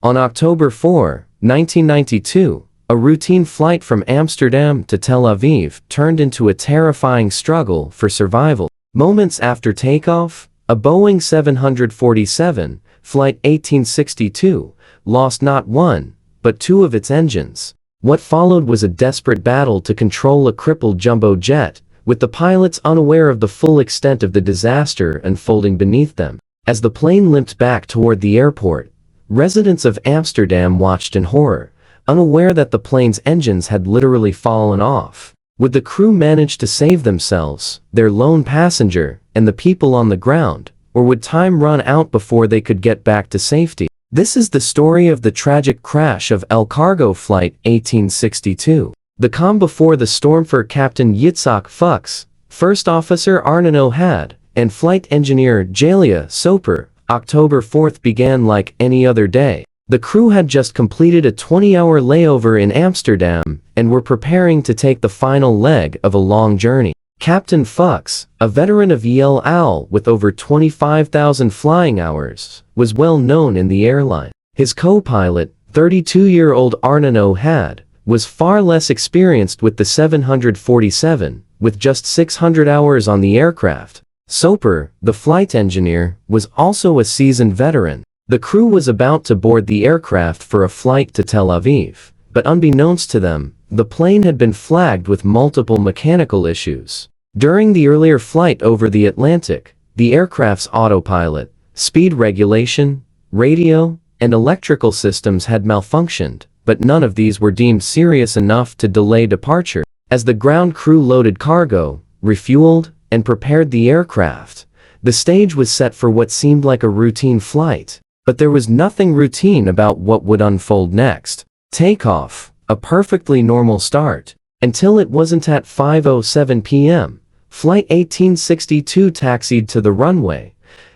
On October 4, 1992, a routine flight from Amsterdam to Tel Aviv turned into a terrifying struggle for survival. Moments after takeoff, a Boeing 747, Flight 1862, lost not one, but two of its engines. What followed was a desperate battle to control a crippled jumbo jet, with the pilots unaware of the full extent of the disaster unfolding beneath them. As the plane limped back toward the airport, residents of Amsterdam watched in horror, unaware that the plane's engines had literally fallen off. Would the crew manage to save themselves, their lone passenger, and the people on the ground, or would time run out before they could get back to safety? This is the story of the tragic crash of El Cargo Flight 1862. The calm before the storm for Captain Yitzhak Fuchs, First Officer Arnon Ohad, and Flight Engineer Jalia Soper. October 4th began like any other day. The crew had just completed a 20-hour layover in Amsterdam and were preparing to take the final leg of a long journey. Captain Fuchs, a veteran of El Al with over 25,000 flying hours, was well known in the airline. His co-pilot, 32-year-old Arnon Ohad, was far less experienced with the 747, with just 600 hours on the aircraft. Soper, the flight engineer, was also a seasoned veteran. The crew was about to board the aircraft for a flight to Tel Aviv, but unbeknownst to them, the plane had been flagged with multiple mechanical issues. During the earlier flight over the Atlantic, the aircraft's autopilot, speed regulation, radio, and electrical systems had malfunctioned, but none of these were deemed serious enough to delay departure. As the ground crew loaded cargo, refueled, and prepared the aircraft, the stage was set for what seemed like a routine flight. But there was nothing routine about what would unfold next. Takeoff, a perfectly normal start, until it wasn't. At 5:07 p.m., Flight 1862 taxied to the runway,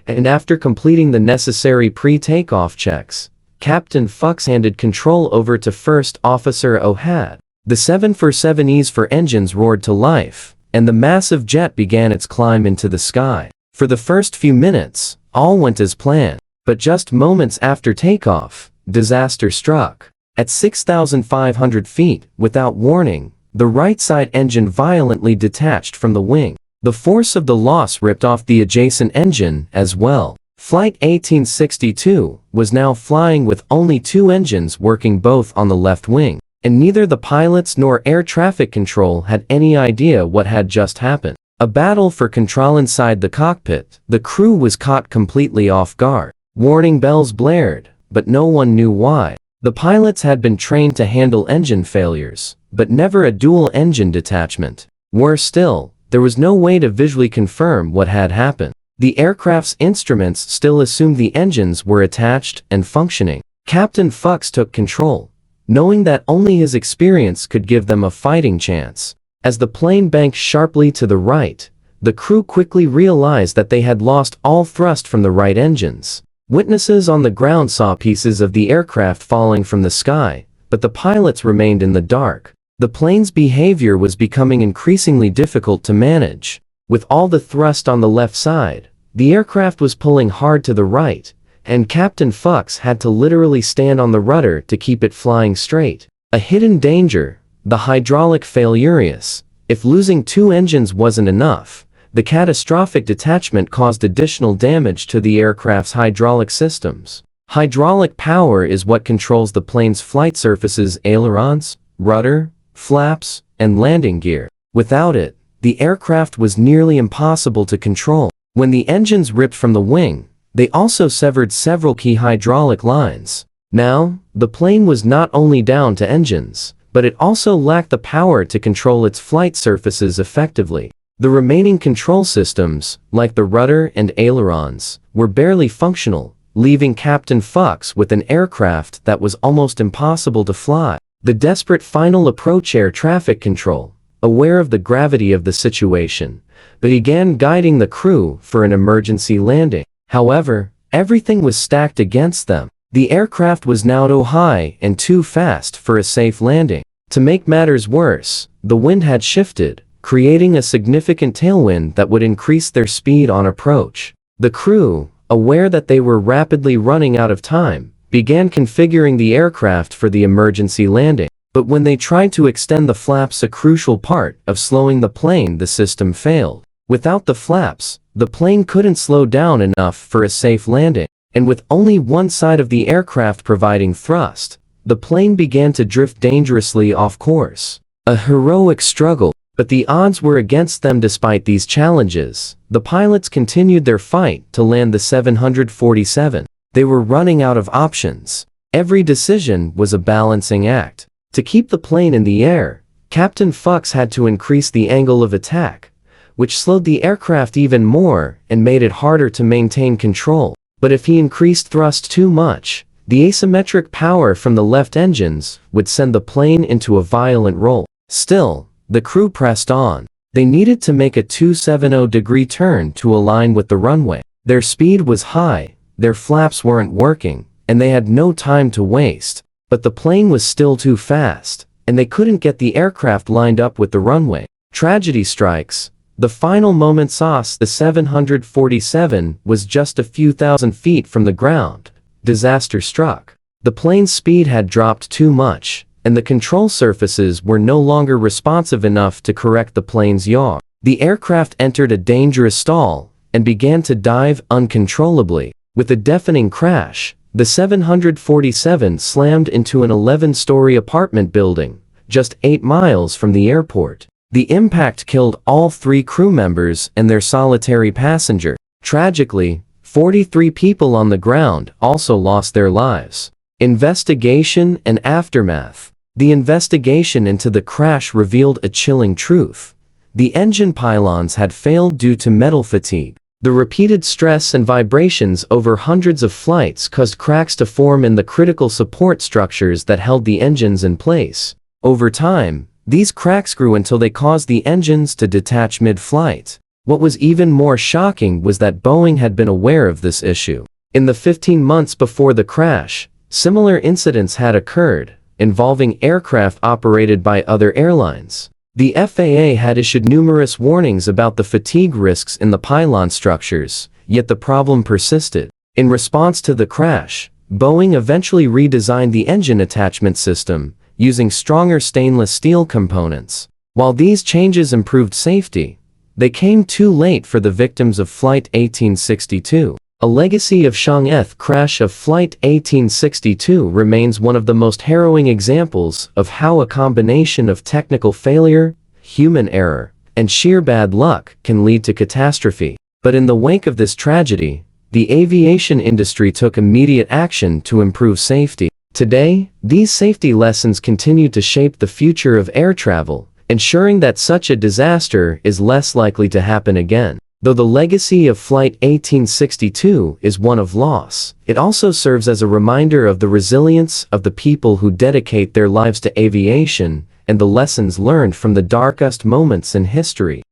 and after completing the necessary pre-takeoff checks, Captain Fuchs handed control over to First Officer Ohad. The 747's for engines roared to life, and the massive jet began its climb into the sky. For the first few minutes, all went as planned. But just moments after takeoff, disaster struck. At 6,500 feet, without warning, the right side engine violently detached from the wing. The force of the loss ripped off the adjacent engine as well. Flight 1862 was now flying with only two engines working, both on the left wing, and neither the pilots nor air traffic control had any idea what had just happened. A battle for control inside the cockpit. The crew was caught completely off guard. Warning bells blared, but no one knew why. The pilots had been trained to handle engine failures, but never a dual engine detachment. Worse still, there was no way to visually confirm what had happened. The aircraft's instruments still assumed the engines were attached and functioning. Captain Fuchs took control, knowing that only his experience could give them a fighting chance. As the plane banked sharply to the right, the crew quickly realized that they had lost all thrust from the right engines. Witnesses on the ground saw pieces of the aircraft falling from the sky, but the pilots remained in the dark. The plane's behavior was becoming increasingly difficult to manage. With all the thrust on the left side, the aircraft was pulling hard to the right, and Captain Fuchs had to literally stand on the rudder to keep it flying straight. A hidden danger, the hydraulic failures. If losing two engines wasn't enough, the catastrophic detachment caused additional damage to the aircraft's hydraulic systems. Hydraulic power is what controls the plane's flight surfaces, ailerons, rudder, flaps, and landing gear. Without it, the aircraft was nearly impossible to control. When the engines ripped from the wing, they also severed several key hydraulic lines. Now, the plane was not only down to engines, but it also lacked the power to control its flight surfaces effectively. The remaining control systems, like the rudder and ailerons, were barely functional, leaving Captain Fuchs with an aircraft that was almost impossible to fly. The desperate final approach air traffic control, aware of the gravity of the situation, began guiding the crew for an emergency landing. However, everything was stacked against them. The aircraft was now too high and too fast for a safe landing. To make matters worse, the wind had shifted, creating a significant tailwind that would increase their speed on approach. The crew, aware that they were rapidly running out of time, began configuring the aircraft for the emergency landing. But when they tried to extend the flaps, a crucial part of slowing the plane, the system failed. Without the flaps, the plane couldn't slow down enough for a safe landing. And with only one side of the aircraft providing thrust, the plane began to drift dangerously off course. A heroic struggle, but the odds were against them. Despite these challenges, the pilots continued their fight to land the 747. They were running out of options. Every decision was a balancing act. To keep the plane in the air, Captain Fuchs had to increase the angle of attack, which slowed the aircraft even more and made it harder to maintain control. But if he increased thrust too much, the asymmetric power from the left engines would send the plane into a violent roll. Still, the crew pressed on. They needed to make a 270-degree turn to align with the runway. Their speed was high, their flaps weren't working, and they had no time to waste. But the plane was still too fast, and they couldn't get the aircraft lined up with the runway. Tragedy strikes. The final moment sauce. The 747 was just a few thousand feet from the ground. Disaster struck. The plane's speed had dropped too much, and the control surfaces were no longer responsive enough to correct the plane's yaw. The aircraft entered a dangerous stall and began to dive uncontrollably. With a deafening crash, the 747 slammed into an 11-story apartment building, just 8 miles from the airport. The impact killed all 3 crew members and their solitary passenger. Tragically, 43 people on the ground also lost their lives. Investigation and aftermath. The investigation into the crash revealed a chilling truth. The engine pylons had failed due to metal fatigue. The repeated stress and vibrations over hundreds of flights caused cracks to form in the critical support structures that held the engines in place. Over time, these cracks grew until they caused the engines to detach mid-flight. What was even more shocking was that Boeing had been aware of this issue. In the 15 months before the crash, similar incidents had occurred, involving aircraft operated by other airlines. The FAA had issued numerous warnings about the fatigue risks in the pylon structures, yet the problem persisted. In response to the crash, Boeing eventually redesigned the engine attachment system, using stronger stainless steel components. While these changes improved safety, they came too late for the victims of Flight 1862. A legacy of Chang'e crash of Flight 1862 remains one of the most harrowing examples of how a combination of technical failure, human error, and sheer bad luck can lead to catastrophe. But in the wake of this tragedy, the aviation industry took immediate action to improve safety. Today, these safety lessons continue to shape the future of air travel, ensuring that such a disaster is less likely to happen again. Though the legacy of Flight 1862 is one of loss, it also serves as a reminder of the resilience of the people who dedicate their lives to aviation and the lessons learned from the darkest moments in history.